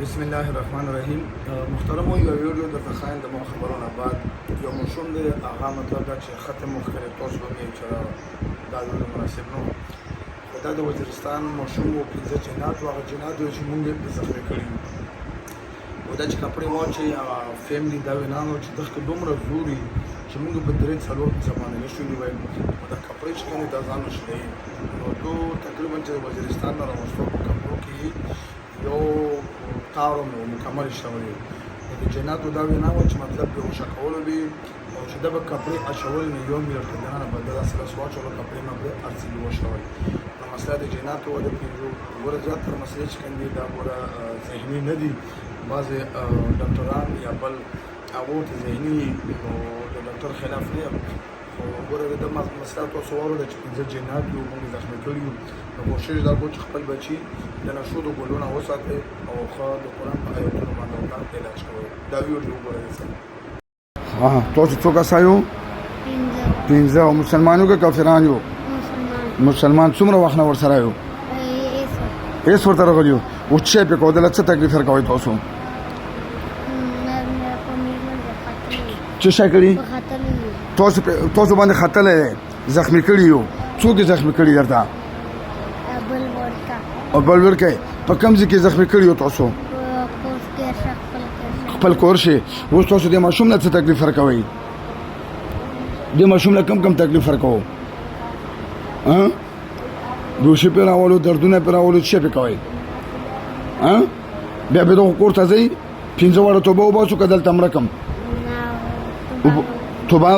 بسم الله الرحمن الرحیم. محترم یو ویډیو د تخاین د مو خبرونه بعد یو مشوم دی هغه مطلب دا چې ختم مخکره تاسو به چې دا د مناسب نو دا د وزیرستان مشوم او پنځه جنات او هغه جنات چې مونږ په ذخیره کړی او دا چې کپړې واچي فیملی دا وینانو چې دغه دومره زوري چې مونږ په درې څلور زمانه نشو نیوي دا کپړې چې کنه دا ځان نشي نو دوه تقریبا چې وزیرستان نه راوستو کپړو کې یو تاورم مکمل شوی د جناتو دا ویناو چې مطلب به وشکول به او چې د کپړې اچول نه یو ملت کنه بدل اصله سواچ او کپړې نه به ارسل وشول نو مسله د جناتو د پیژو ورځ تر مسله چې کنده دا ور ذهني نه دي بعض ډاکټران یا بل هغه ذهني او د ډاکټر خلاف دی او ورته د مسله تاسو ورته چې د جنات یو موږ ځخمه کړیو نو کوشش دا کوم چې خپل بچي د نشو د ګلونه وساتي او خو د قرآن په آیاتونو باندې علاج کوي دا ویډیو وګورئ. تاسو څوک اسایو؟ پنځه او مسلمانانو کې کافرانو یو مسلمان څومره وخت نه ورسره یو ایس ورته راغلیو او چې په کوډه څه تکلیف ورکوي تاسو چې شکلی تاسو باندې خطر زخمی کړی یو څوک زخمی کړی درته او بل ورکه په کوم ځای کې زخمی کړی یو تاسو خپل کور شي اوس تاسو د ماشوم نه څه تکلیف ورکوي د ماشوم نه کم تکلیف ورکوي دوشي پر اولو دردونه پر اولو څه پکوي بیا به دغه کور ته ځي 15 وړه توبه وباسو کدل تمرکم توبه